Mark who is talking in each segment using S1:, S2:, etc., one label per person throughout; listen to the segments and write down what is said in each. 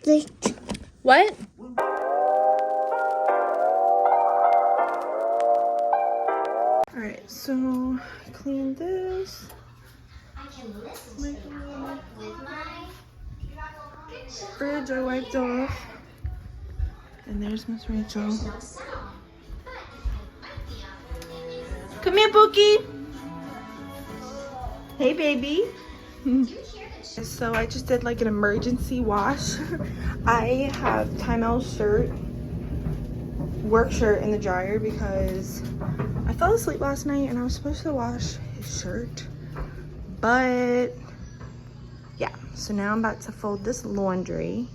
S1: What? Alright, so clean this. Fridge I wiped off. And there's Miss Rachel. Come here, Pookie. Hey, baby. So I just did like an emergency wash. I have Timel's shirt, work shirt in the dryer because I fell asleep last night and I was supposed to wash his shirt. But yeah, so now I'm about to fold this laundry.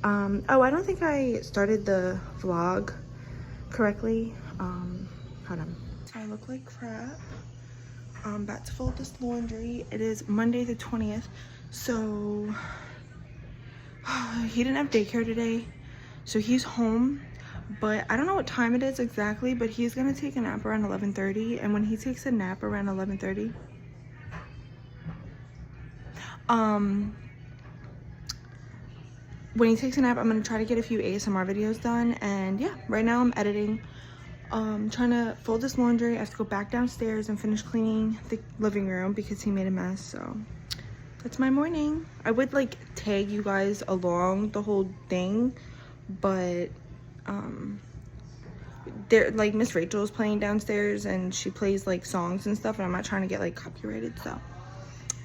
S1: Oh, I don't think I started the vlog correctly. Hold on. So I look like crap. I'm about to fold this laundry. It is Monday the 20th. So he didn't have daycare today. So he's home. But I don't know what time it is exactly, but he's gonna take a nap around 11:30. And when he takes a nap around 11:30, when he takes a nap, I'm gonna try to get a few ASMR videos done. And yeah, right now I'm editing. Trying to fold this laundry. I have to go back downstairs and finish cleaning the living room because he made a mess. So that's my morning. I would like tag you guys along the whole thing, but there, like, Miss Rachel is playing downstairs and she plays like songs and stuff, and I'm not trying to get like copyrighted. So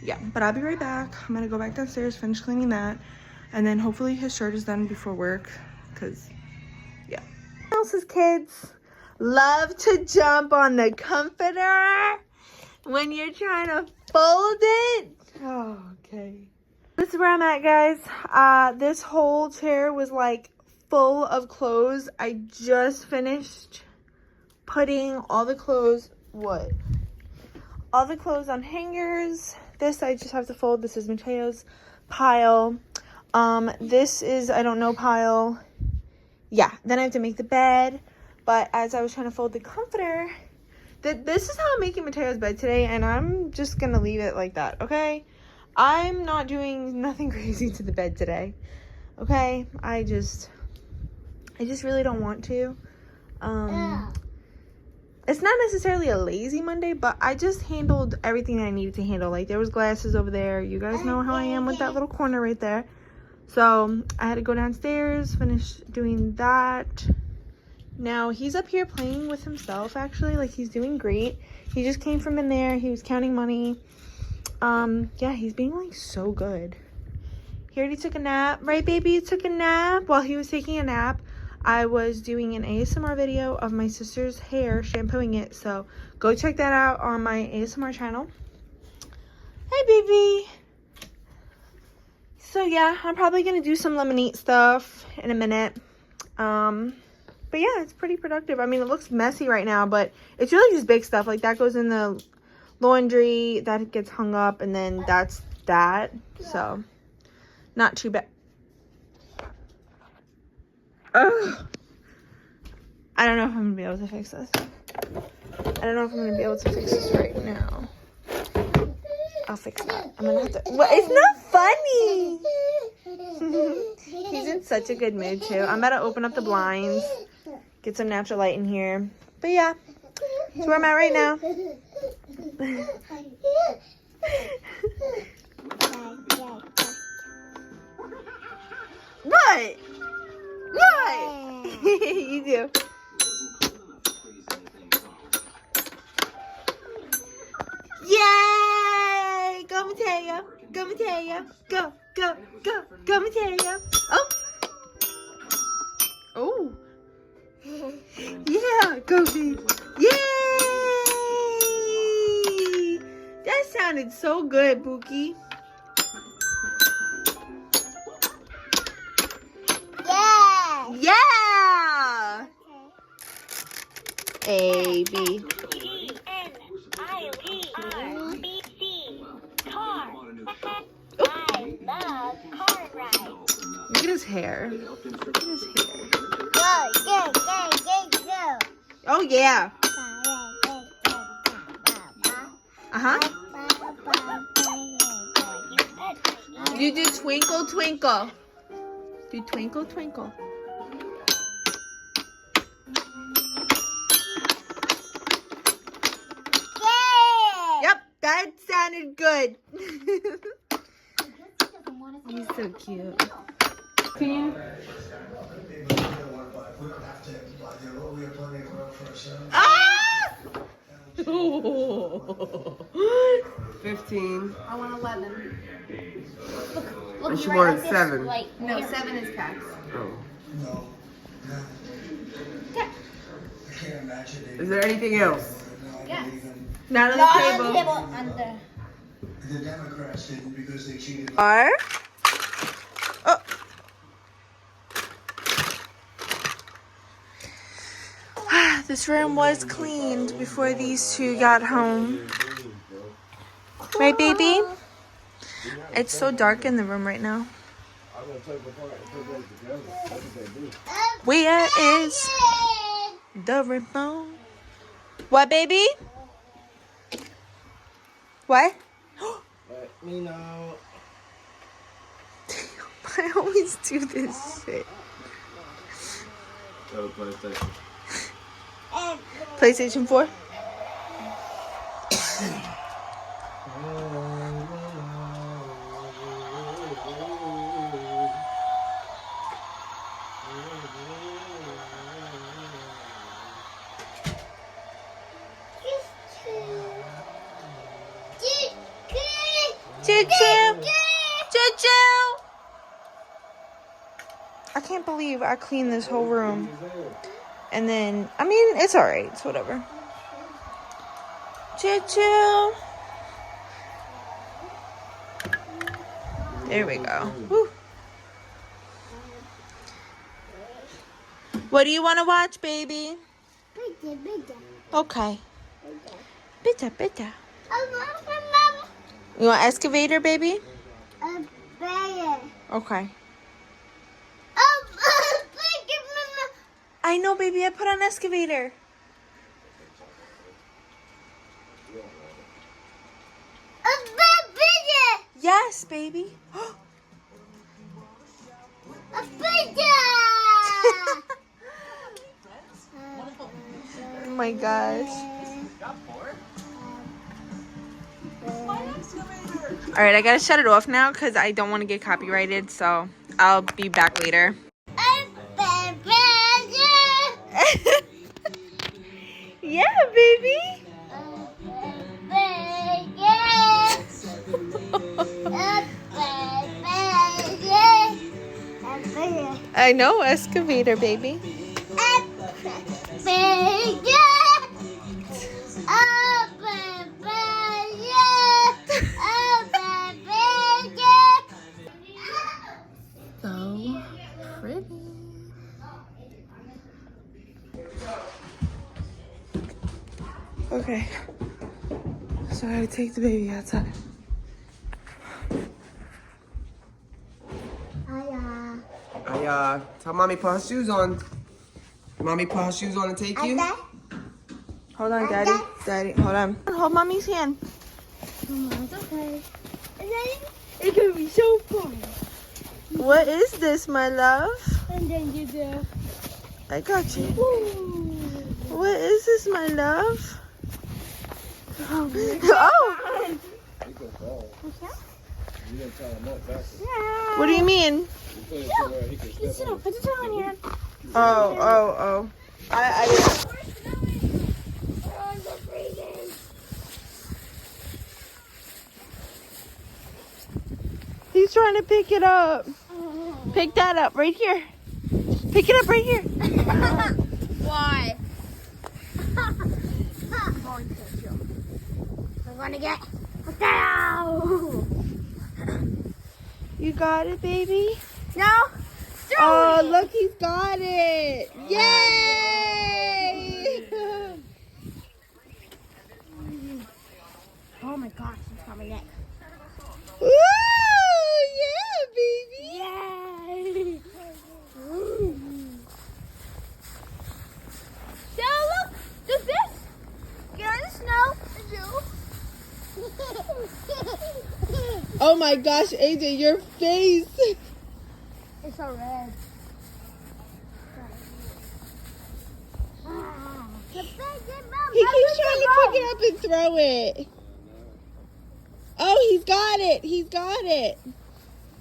S1: yeah, but I'll be right back. I'm gonna go back downstairs, finish cleaning that, and then hopefully his shirt is done before work, because yeah. Else's kids love to jump on the comforter when you're trying to fold it. Oh, okay. This is where I'm at, guys. This whole chair was like full of clothes. I just finished putting all the clothes, all the clothes on hangers. This I just have to fold. This is Matteo's pile. This is I don't know pile. Yeah, then I have to make the bed. But as I was trying to fold the comforter, this is how I'm making Matteo's bed today, and I'm just gonna leave it like that, okay? I'm not doing nothing crazy to the bed today, okay? I just really don't want to. It's not necessarily a lazy Monday, but I just handled everything I needed to handle. Like, there was glasses over there. You guys know how I am with that little corner right there. So I had to go downstairs, finish doing that. Now he's up here playing with himself, actually. Like, he's doing great. He just came from in there. He was counting money. Yeah, he's being like so good. He already took a nap, right, baby? You took a nap. While he was taking a nap, I was doing an ASMR video of my sister's hair, shampooing it. So go check that out on my ASMR channel. Hey, baby. So yeah, I'm probably gonna do some lemonade stuff in a minute. But yeah, it's pretty productive. I mean, it looks messy right now, but it's really just big stuff. Like, that goes in the laundry, that gets hung up, and then that's that. So, not too bad. Ugh. I don't know if I'm gonna be able to fix this. I don't know if I'm gonna be able to fix this right now. I'll fix that. I'm gonna have to. Well, it's not funny. He's in such a good mood too. I'm about to open up the blinds, get some natural light in here. But yeah, that's where I'm at right now. What? What? You do. Yay! Go, Matteo. Go, Matteo. Go, go, go, go, Matteo. Oh. Oh. Yeah, go, baby. Yay! That sounded so good, Pookie.
S2: Yeah.
S1: Yeah. A, B. Look at his hair. Look at his hair.
S2: Go, go, go, go, go.
S1: Oh, yeah. Uh-huh. You do twinkle, twinkle. Do twinkle, twinkle.
S2: Yeah.
S1: Yep, that sounded good. He's so cute. Ah!
S3: 15.
S4: I want 11.
S2: Look,
S3: And she
S2: you're
S3: wanted
S2: at this
S3: 7.
S2: light.
S4: No, 7 is Cax.
S3: Oh.
S5: No. I can't imagine it.
S3: Is there anything else?
S4: Yes.
S1: Not on
S2: Not
S1: the
S2: on
S1: table.
S2: the table. On the.
S5: The Democrats didn't because they cheated.
S1: Are. Oh. This room was cleaned before these two got home. Right, baby? It's so dark in the room right now. Where is the remote? What, baby? What?
S3: Let me know.
S1: I always do this shit. PlayStation 4? Choo-choo! Choo-choo! I can't believe I cleaned this whole room. And then, I mean, it's alright. It's whatever. Choo-choo! There we go. Woo. What do you want to watch, baby? Okay. Bitte, bitte. You want excavator, baby? Okay. I know, baby. I put on excavator. Yes, baby. Oh my gosh. All right, I gotta shut it off now because I don't want to get copyrighted. So I'll be back later. Yeah, baby. I know, excavator, baby. So pretty. Okay, so I gotta take the baby outside.
S3: Tell mommy put her shoes on. Mommy put her shoes on and take you.
S1: Hold on, daddy. Daddy, hold on. Hold mommy's hand.
S2: It's okay.
S1: It's gonna be so fun. What is this, my love?
S2: And then you go.
S1: I got you. What is this, my love? Oh! What do you mean? Oh. I He's trying to pick it up. Pick that up right here. Pick it up right here.
S2: Why? We're gonna get.
S1: You got it, baby?
S2: No.
S1: Oh, look, he's got it. Yay!
S2: Oh my gosh, it's on my neck.
S1: Woo! Yeah, baby.
S2: Yay! Dad, look! Does this get on the snow?
S1: Oh my gosh, AJ, your face.
S2: It It's so red.
S1: He keeps trying to pick it up and throw it. Oh, he's got it. He's got it.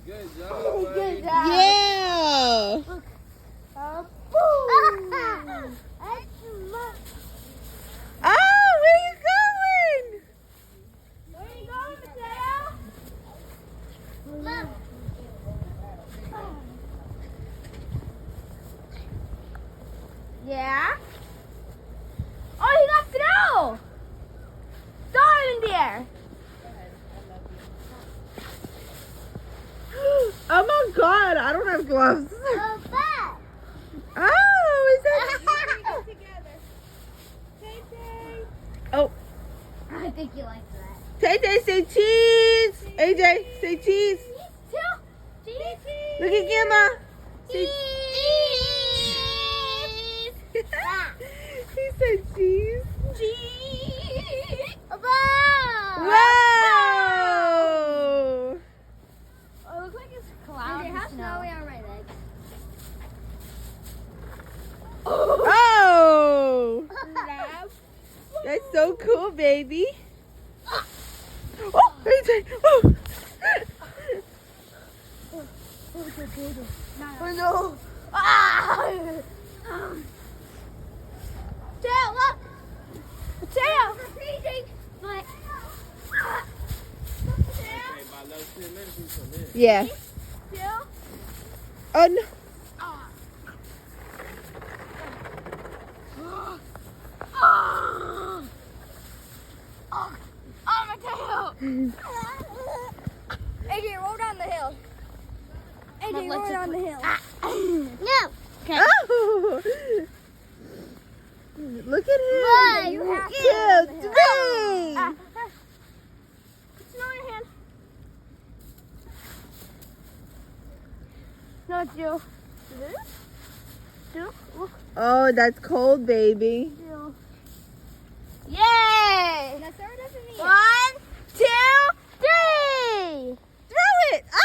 S3: Good job, buddy.
S1: Yeah. Oh, where you going?
S2: Where are you going, Mateo? Look. Yeah? Oh, he got snow! Throw it in the air.
S1: Oh my God, I don't have gloves.
S2: Oh, but.
S1: Oh, is that? Oh,
S2: I think you like that.
S1: Tay Tay, say cheese. AJ, say cheese.
S2: Cheese.
S1: Look at Gamma. Say
S2: Cheese.
S1: He said cheese.
S2: Cheese.
S1: Whoa!
S2: Oh, it looks like it's cloudy. How snowy are my legs?
S1: Oh! That's so cool, baby. Oh, AJ. Oh.
S2: Oh no! Ah! Tail, look! Tail! But
S1: Yeah.
S2: tail.
S1: Oh no.
S2: Oh, my tail! AJ, roll down the hill. AJ, roll down the hill. No. Okay.
S1: Oh. Look at him.
S2: 1, 2, 3. Put snow in your hand. No, it's you. Two.
S1: Oh, that's cold, baby.
S2: Yay! Now throw it up in the air. 1, 2, 3.
S1: Throw it. Oh!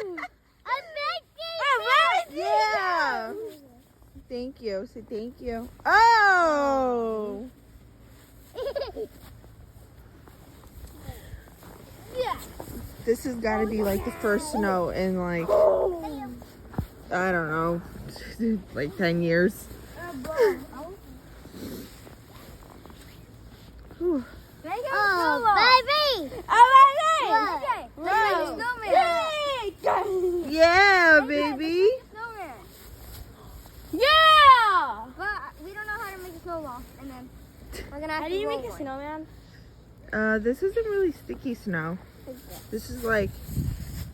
S2: I'm making it.
S1: Yeah. Thank you. Say thank you. Oh.
S2: Yeah.
S1: This has got to be like the first snow in like, I don't know, like 10 years. Whew.
S2: Baby! Oh, baby! Okay.
S1: Yeah, baby.
S2: Snowman. Yeah! But we don't know how to make a snowball. And then we're gonna have to make a snowman?
S1: This isn't really sticky snow. This is like,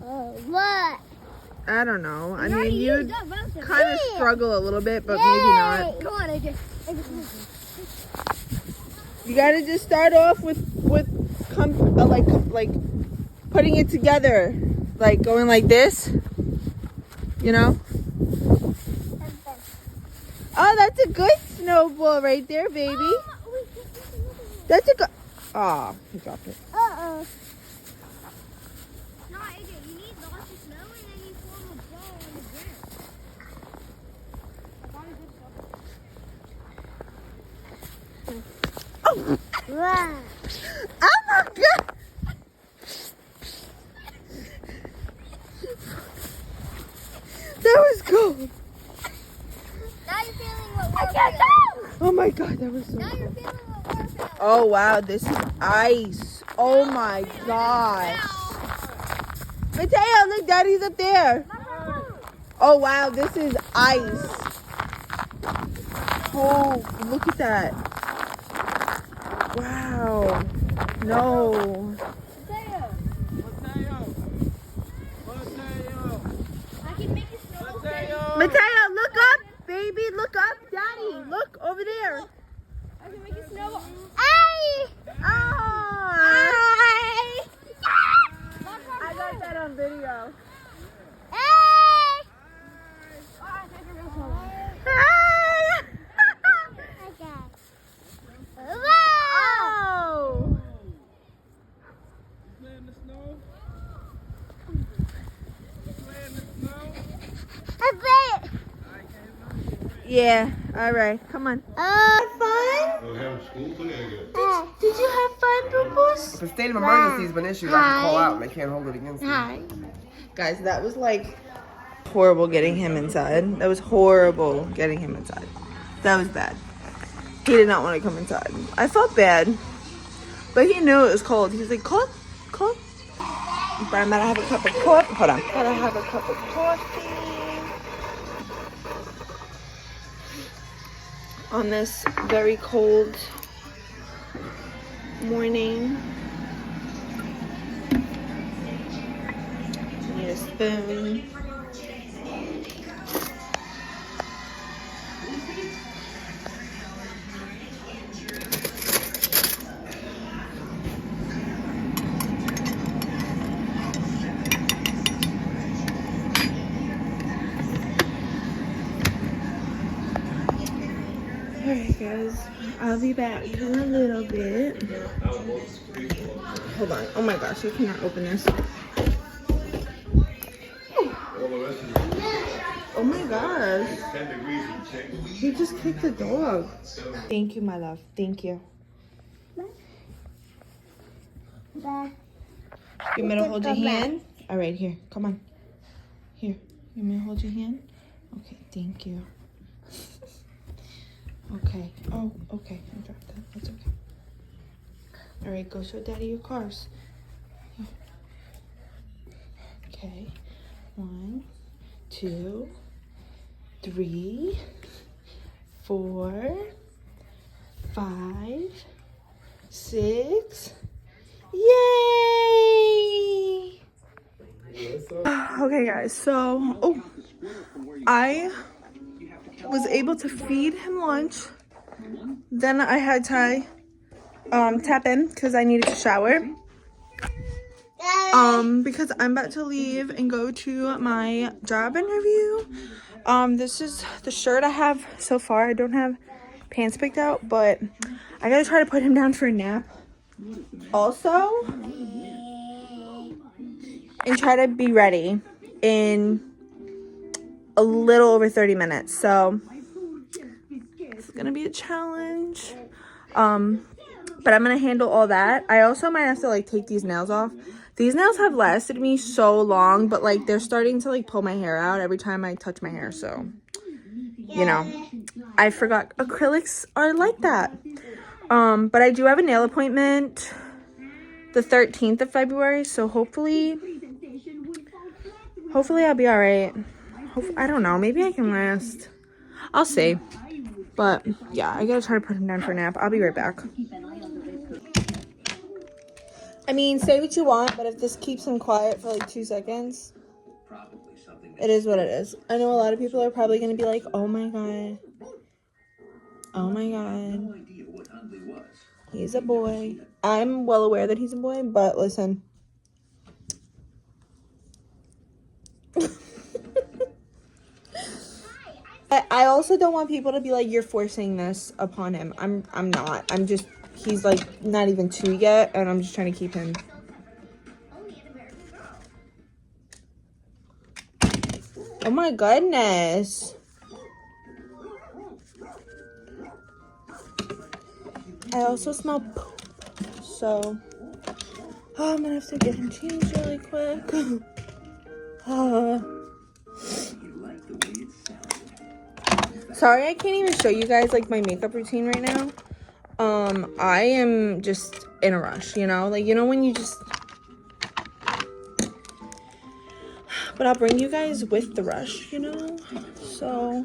S2: What?
S1: I don't know. I mean, you'd kind of struggle a little bit, but maybe not.
S2: Come on, AJ.
S1: You gotta just start off with like putting it together, like going like this, you know. Oh, that's a good snowball right there, baby. That's a good. Oh, he dropped it.
S2: Uh-oh. No, AJ, you need lots of snow and then you form a ball on the ground.
S1: Oh,
S2: Wow.
S1: oh my God. That was cold.
S2: Now you're feeling what we're feeling.
S1: Oh my God, that was so
S2: Now you're
S1: cold.
S2: feeling what we're feeling.
S1: Oh wow, this is ice. Oh my gosh. Mateo, look, Daddy's up there. Oh wow, this is ice. Oh, look at that. Wow. No.
S2: I can make a snowball.
S1: Mateo, look up, baby, look up. Daddy, look over there.
S2: I can make a snowball.
S1: Ah. I got that on video. Oh.
S3: You playing the snow? You playing the snow?
S1: Yeah, all right, come on. Have fun? Did you have fun, Boo-Boos?
S3: If a state of emergency has been issued, I can call out and they can't hold it against me.
S1: Guys, that was like horrible getting him inside. That was horrible getting him inside. That was bad. He did not want to come inside. I felt bad, but he knew it was cold. He was like, cold, cold. But I'm gonna have a cup of coffee. Hold on. Gotta have a cup of coffee on this very cold morning. Need a spoon. Alright guys, I'll be back in a little bit. Hold on. Oh my gosh, I cannot open this. Oh my gosh. He just kicked the dog. Thank you, my love. Thank you. You want me to hold your hand? Alright, here. Come on. Here. You want me to hold your hand? Okay, thank you. Okay. Oh, okay. I dropped that. That's okay. All right, go show Daddy your cars. Here. Okay. 1, 2, 3, 4, 5, 6. Yay! Okay, guys. So, I was able to feed him lunch. Then I had Ty tap in because I needed to shower. Because I'm about to leave and go to my job interview. This is the shirt I have so far. I don't have pants picked out, but I gotta try to put him down for a nap also and try to be ready in a little over 30 minutes. So it's gonna be a challenge. But I'm gonna handle all that. I also might have to like take these nails off. These nails have lasted me so long, but like they're starting to like pull my hair out every time I touch my hair. So, you know, I forgot acrylics are like that. But I do have a nail appointment the 13th of February. So hopefully I'll be all right. I don't know. Maybe I can last. I'll see. But yeah, I gotta try to put him down for a nap. I'll be right back. I mean, say what you want, but if this keeps him quiet for like 2 seconds, it is what it is. I know a lot of people are probably gonna be like, oh my god. Oh my god. He's a boy. I'm well aware that he's a boy, but listen. I also don't want people to be like, you're forcing this upon him. I'm not. I'm just, he's like not even 2 yet, and I'm just trying to keep him. Oh my goodness. I also smell poop. So, I'm gonna have to get him changed really quick. Sorry, I can't even show you guys like my makeup routine right now. I am just in a rush, you know? Like, you know when you just... But I'll bring you guys with the rush, you know? So...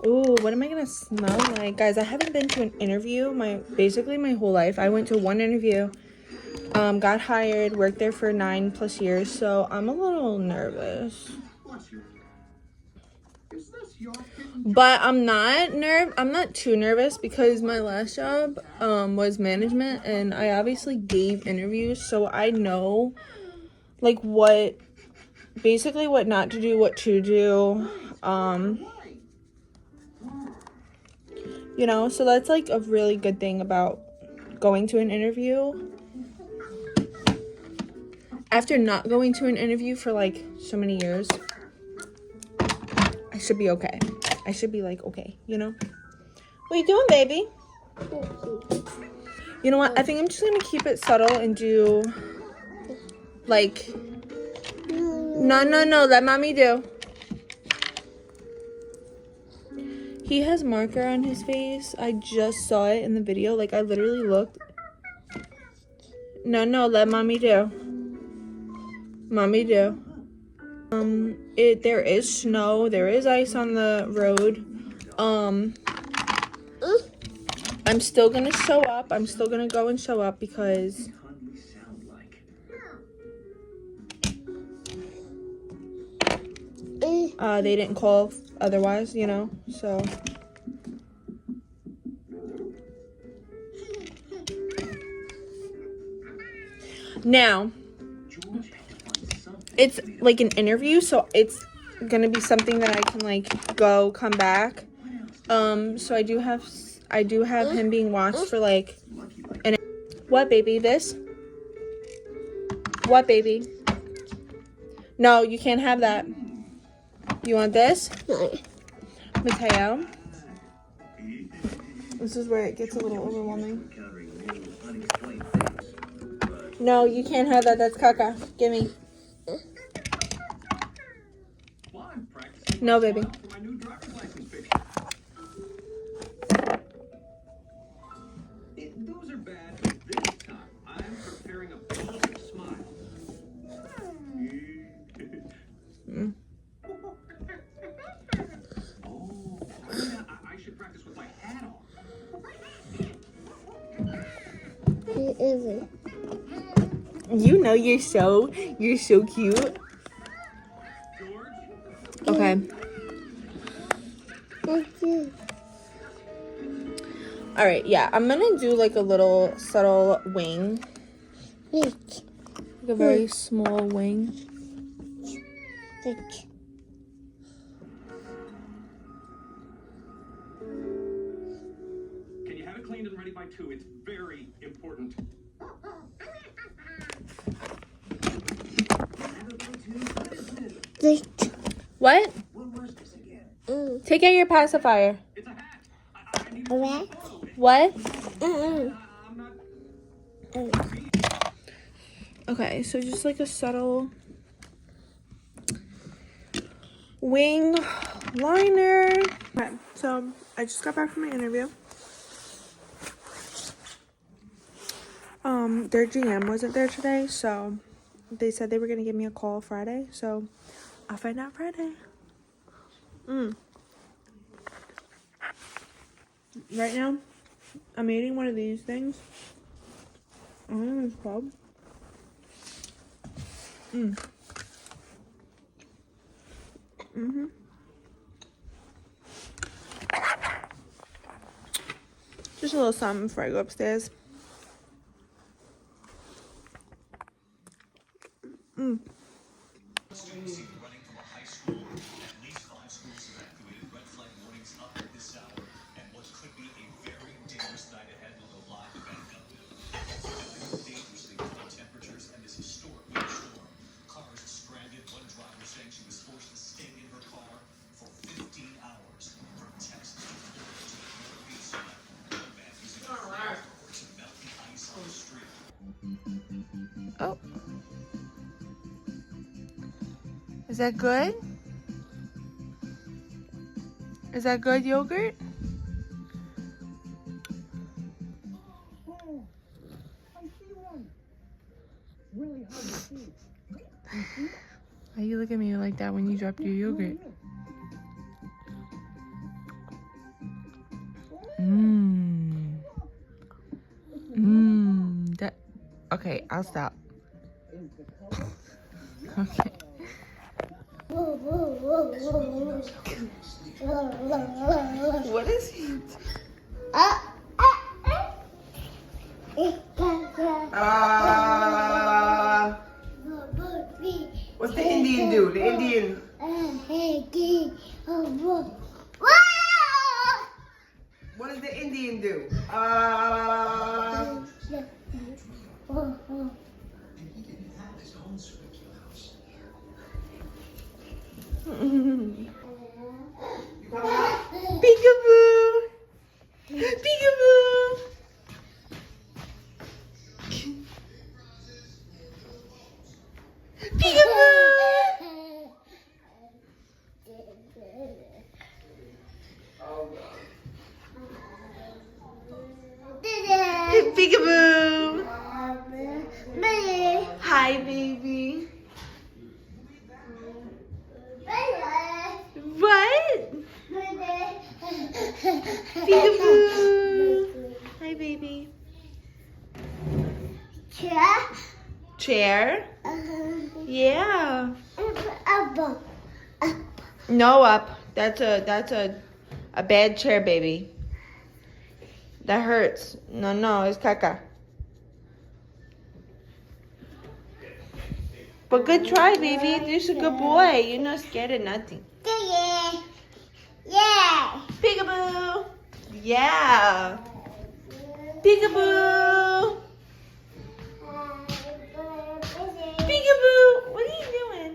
S1: Ooh, what am I gonna smell like? Guys, I haven't been to an interview basically my whole life. I went to one interview, got hired, worked there for 9+ years, so I'm a little nervous. But I'm not too nervous because my last job was management, and I obviously gave interviews, so I know like what not to do, what to do. You know, so that's like a really good thing about going to an interview. after not going to an interview for like so many years, I should be okay. I should be like, okay, you know? What you doing, baby? You know what? I think I'm just gonna keep it subtle and do like, no, let mommy do. He has marker on his face. I just saw it in the video. Like, I literally looked. No, let mommy do. Mommy do. There is snow. There is ice on the road. I'm still gonna show up. I'm still gonna go and show up because they didn't call otherwise, you know, so. Now, it's like an interview, so it's gonna be something that I can like go, come back. So I do have him being watched for like what, baby? This? What, baby? No, you can't have that. You want this? Matteo? This is where it gets a little overwhelming. No, you can't have that. That's caca. Gimme. No, baby.
S6: Those are bad, but this time I'm preparing a perfect smile. Oh, I should practice with my hat on.
S2: It isn't.
S1: You know you're so cute. Okay. All right, yeah, I'm gonna do like a little subtle wing, like a very small wing.
S6: Can you have it cleaned and ready by 2? It's very important.
S1: What? Take out your pacifier.
S6: It's a hat.
S1: What? Okay, so just like a subtle wing liner. Okay, so I just got back from my interview. Their GM wasn't there today, so they said they were gonna give me a call Friday, so I'll find out Friday. Right now, I'm eating one of these things. I don't know what it's called. Just a little something before I go upstairs. Oh. Is that good? Is that good yogurt? Why you look at me like that when you dropped your yogurt? That. Okay, I'll stop. Okay. What is he?
S3: What's the Indian do? The Indian. What does the Indian do?
S1: Peekaboo! Peekaboo! Peekaboo! Peekaboo! Hi, baby. What? Peekaboo! Hi, baby. Chair? Yeah. No up. That's a bad chair, baby. That hurts. No, it's caca. But good try, baby. You're a good boy. You're not scared of nothing. Peekaboo. Yeah. Peekaboo. Peekaboo. What are you doing?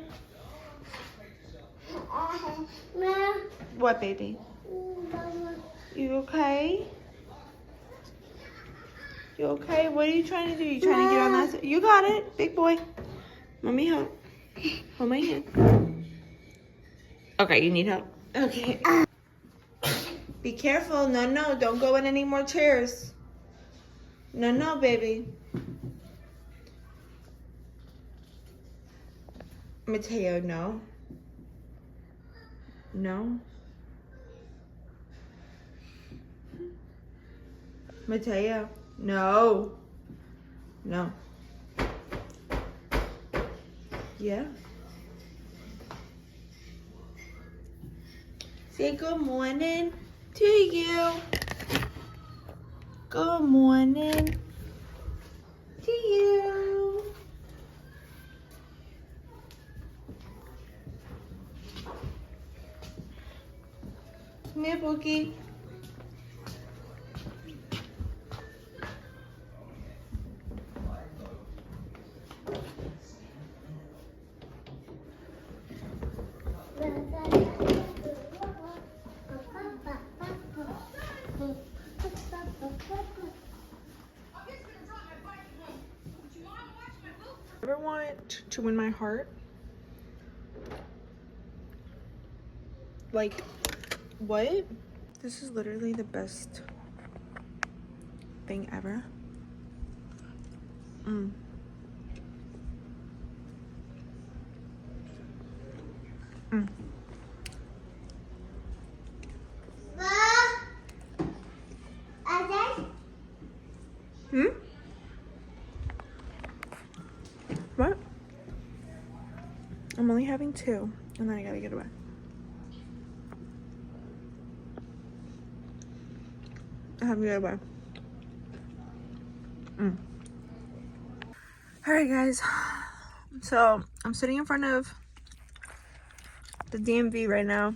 S1: What, baby? You okay? You okay? What are you trying to do? You trying to get on that side? You got it. Big boy. Mommy help. Hold my hand. Okay, you need help. Okay. Be careful. No. Don't go in any more chairs. No, baby. Matteo, no. No. Matteo, no. No. Yeah. Say good morning to you. Good morning to you. Come here, Bookie. Ever want to win my heart? Like, what? This is literally the best thing ever. What? I'm only having 2, and then I gotta get away. I have to get away. Alright, guys. So, I'm sitting in front of the DMV right now,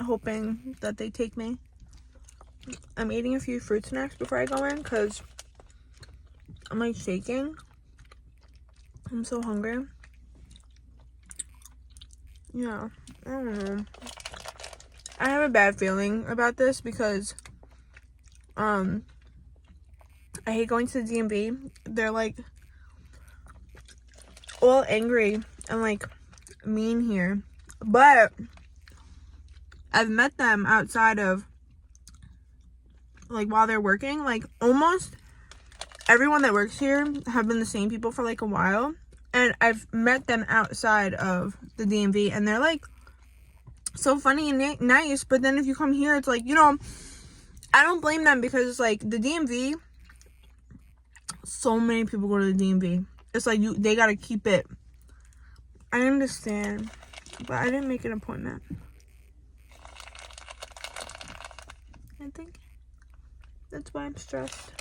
S1: hoping that they take me. I'm eating a few fruit snacks before I go in, because I'm like shaking. I'm so hungry. Yeah, I don't know. I have a bad feeling about this because I hate going to the DMV. They're like all angry and like mean here. But I've met them outside of, like, while they're working. Like, almost everyone that works here have been the same people for like a while. And I've met them outside of the DMV, and they're like so funny and nice. But then if you come here, it's like, you know, I don't blame them, because like the DMV, so many people go to the DMV. It's like they gotta keep it. I understand, but I didn't make an appointment. I think that's why I'm stressed.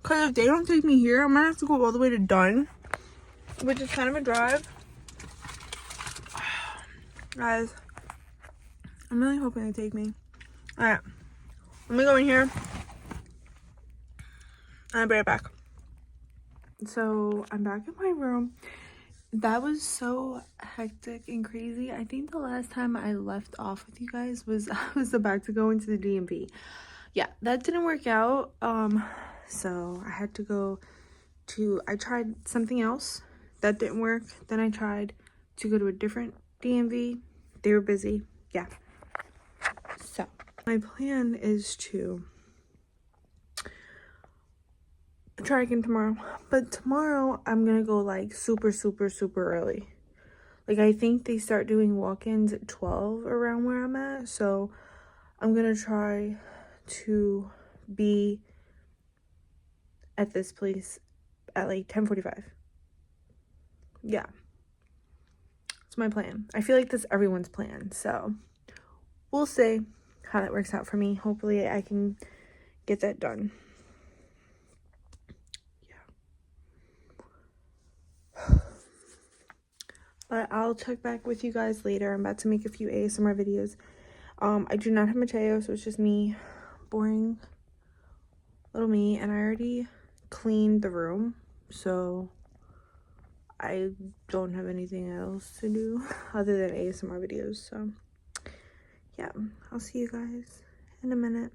S1: Because if they don't take me here, I'm gonna have to go all the way to Dunn, which is kind of a drive. Guys, I'm really hoping they take me. Alright, let me go in here, and I'll be right back. So I'm back in my room. That was so hectic and crazy. I think the last time I left off with you guys was I was about to go into the DMV. Yeah, that didn't work out. So I had to go to, I tried something else that didn't work. Then I tried to go to a different DMV. They were busy. Yeah. So my plan is to try again tomorrow, but tomorrow I'm gonna go like super early. Like I think they start doing walk-ins at 12 around where I'm at, so I'm gonna try to be at this place at like 10:45. Yeah, it's my plan. I feel like that's everyone's plan, so we'll see how that works out for me. Hopefully I can get that done. But I'll check back with you guys later. I'm about to make a few ASMR videos. I do not have Matteo, so it's just me, boring little me. And I already cleaned the room, so I don't have anything else to do other than ASMR videos. So yeah, I'll see you guys in a minute.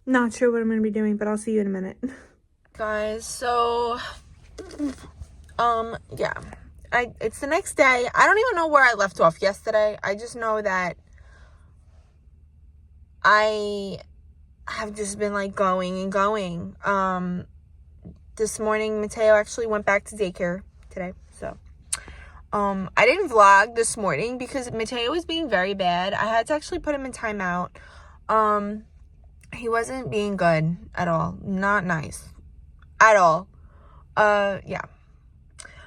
S1: Not sure what I'm going to be doing, but I'll see you in a minute. Guys, so yeah, it's the next day. I don't even know where I left off yesterday. I just know that I have just been like going and going. This morning Matteo actually went back to daycare today, so I didn't vlog this morning because Matteo was being very bad. I had to actually put him in timeout. He wasn't being good at all. Not nice at all. Yeah.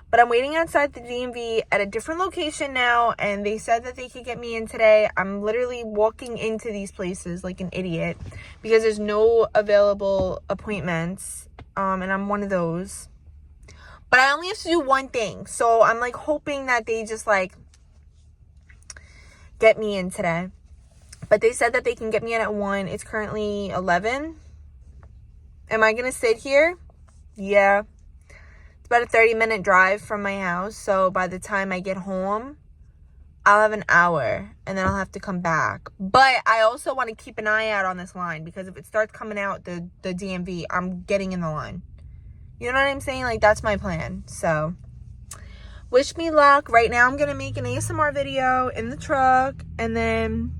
S1: But I'm waiting outside the DMV at a different location now, and they said that they could get me in today. I'm literally walking into these places like an idiot because there's no available appointments, and I'm one of those. But I only have to do one thing, so I'm like hoping that they just like get me in today. But they said that they can get me in at 1. It's currently 11. Am I gonna sit here? Yeah. About a 30-minute drive from my house, so by the time I get home I'll have an hour and then I'll have to come back. But I also want to keep an eye out on this line because if it starts coming out the DMV, I'm getting in the line. You know what I'm saying? Like, that's my plan. So wish me luck. Right now I'm gonna make an ASMR video in the truck, and then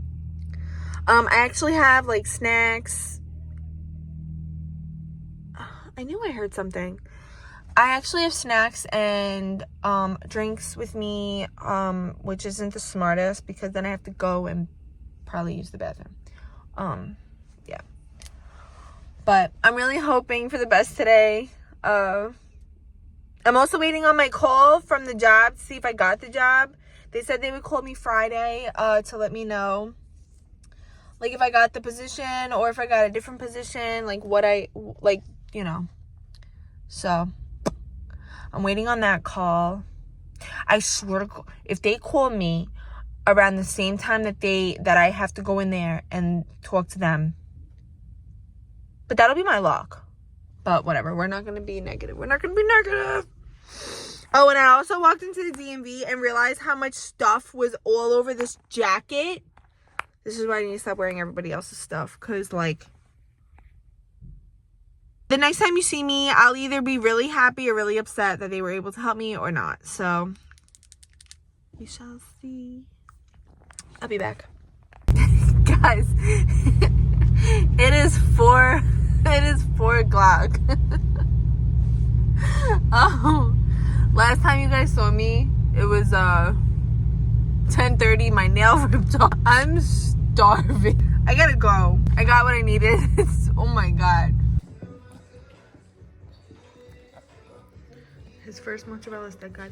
S1: I actually have like snacks. I knew I heard something. I actually have snacks and drinks with me, which isn't the smartest because then I have to go and probably use the bathroom. Yeah. But I'm really hoping for the best today. I'm also waiting on my call from the job to see if I got the job. They said they would call me Friday to let me know, like, if I got the position or if I got a different position, like what I, like, you know. So I'm waiting on that call. I swear to God, if they call me around the same time that I have to go in there and talk to them, but that'll be my luck. But whatever, we're not gonna be negative. We're not gonna be negative. Oh, and I also walked into the DMV and realized how much stuff was all over this jacket. This is why I need to stop wearing everybody else's stuff, because like, the next time you see me, I'll either be really happy or really upset that they were able to help me or not. So, we shall see. I'll be back. Guys, it is 4 o'clock. Last time you guys saw me, it was 10:30. My nail ripped off. I'm starving. I gotta go. I got what I needed. Oh my God. His first mozzarella stick, God.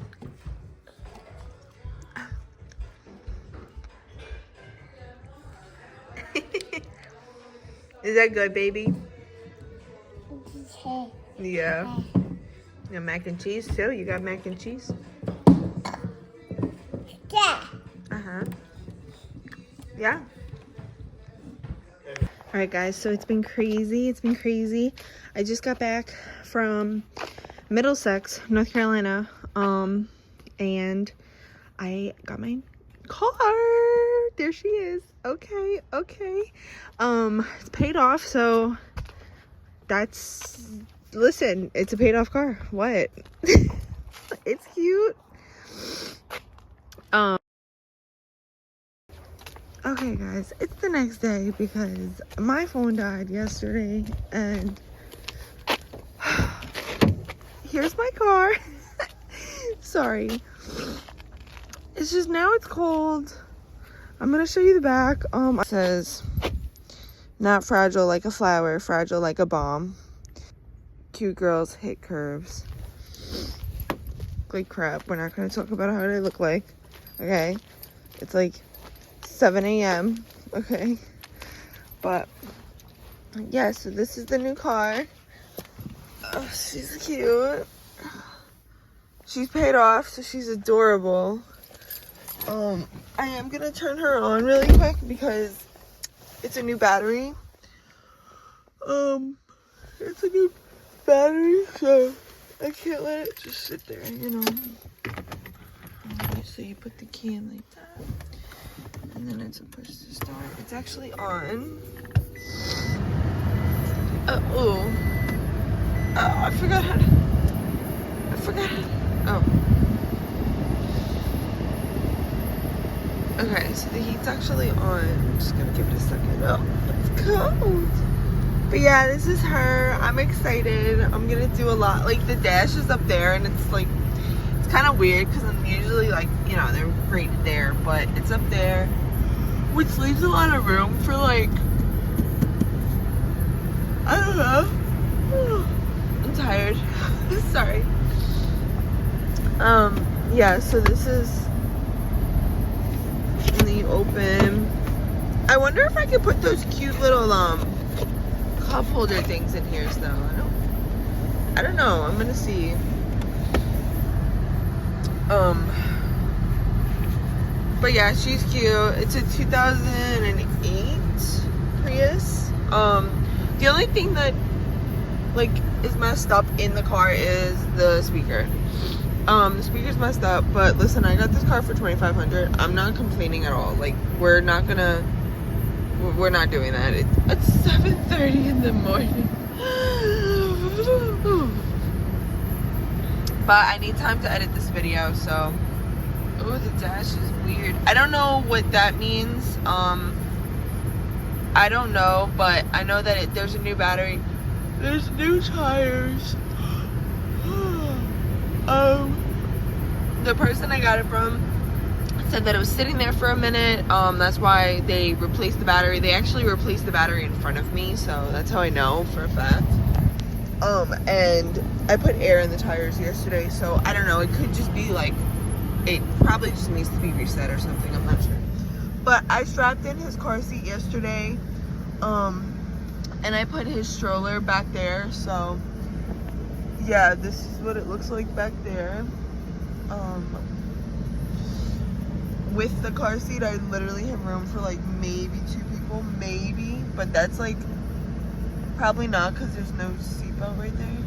S1: Is that good, baby? Yeah. You got mac and cheese too? You got mac and cheese? Yeah. Uh-huh. Yeah. All right, guys, so it's been crazy. It's been crazy. I just got back from Middlesex, North Carolina, and I got my car. There she is. Okay, okay. It's paid off, so that's, listen, it's a paid off car. What? It's cute. Okay, guys, it's the next day because my phone died yesterday, and here's my car. Sorry. It's just now it's cold. I'm gonna show you the back. It says, not fragile like a flower, fragile like a bomb. Cute girls hit curves. Like crap. We're not gonna talk about how they look like. Okay. It's like 7 a.m. Okay. But yeah, so this is the new car. Oh, she's cute. She's paid off, so she's adorable. I am gonna turn her on really quick because it's a new battery. It's a new battery, so I can't let it just sit there, you know. So you put the key in like that, and then it's a push to start. It's actually on. Oh, I forgot how to. Oh. Okay, so the heat's actually on. I'm just gonna give it a second. Oh, it's cold. But yeah, this is her. I'm excited. I'm gonna do a lot. Like, the dash is up there, and it's like, it's kind of weird because I'm usually like, you know, they're rated there, but it's up there, which leaves a lot of room for like, I don't know. I'm tired. Sorry. Yeah, so this is in the open. I wonder if I could put those cute little cup holder things in here still. I don't know. I'm gonna see. But yeah, she's cute. It's a 2008 Prius. The only thing that like is messed up in the car is the speaker. The speaker's messed up, but listen, I got this car for $2,500. I'm not complaining at all. Like, we're not doing that. It's 7:30 in the morning. But I need time to edit this video, so. Oh, the dash is weird. I don't know what that means. I don't know, but I know that there's a new battery. There's new tires. The person I got it from said that it was sitting there for a minute. That's why they replaced the battery. They actually replaced the battery in front of me, so that's how I know for a fact. And I put air in the tires yesterday, so I don't know. It could just be like, it probably just needs to be reset or something. I'm not sure. But I strapped in his car seat yesterday, and I put his stroller back there. So yeah, this is what it looks like back there. With the car seat, I literally have room for like maybe 2 people, maybe, but that's like probably not because there's no seatbelt right there.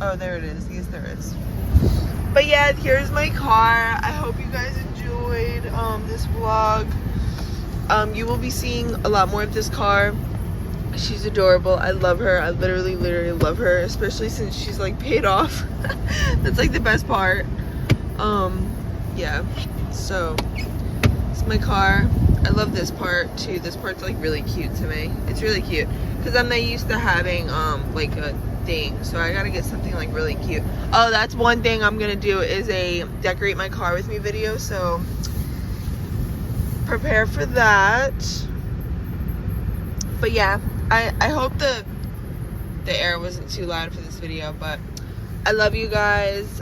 S1: Oh, there it is. Yes, there is. But yeah, here's my car. I hope you guys enjoyed this vlog. You will be seeing a lot more of this car. She's adorable. I love her. I literally love her, especially since she's like paid off. That's like the best part. Yeah, so it's my car. I love this part too. This part's like really cute to me. It's really cute because I'm not used to having like a thing, so I gotta get something like really cute. Oh, that's one thing I'm gonna do is a decorate my car with me video, so prepare for that. But yeah, I hope the air wasn't too loud for this video, but I love you guys,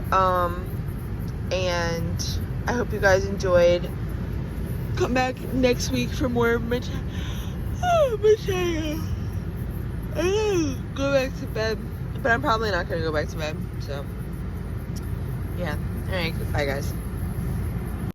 S1: and I hope you guys enjoyed. Come back next week for more Mateo. Go back to bed, but I'm probably not gonna go back to bed, so yeah. All right, bye guys.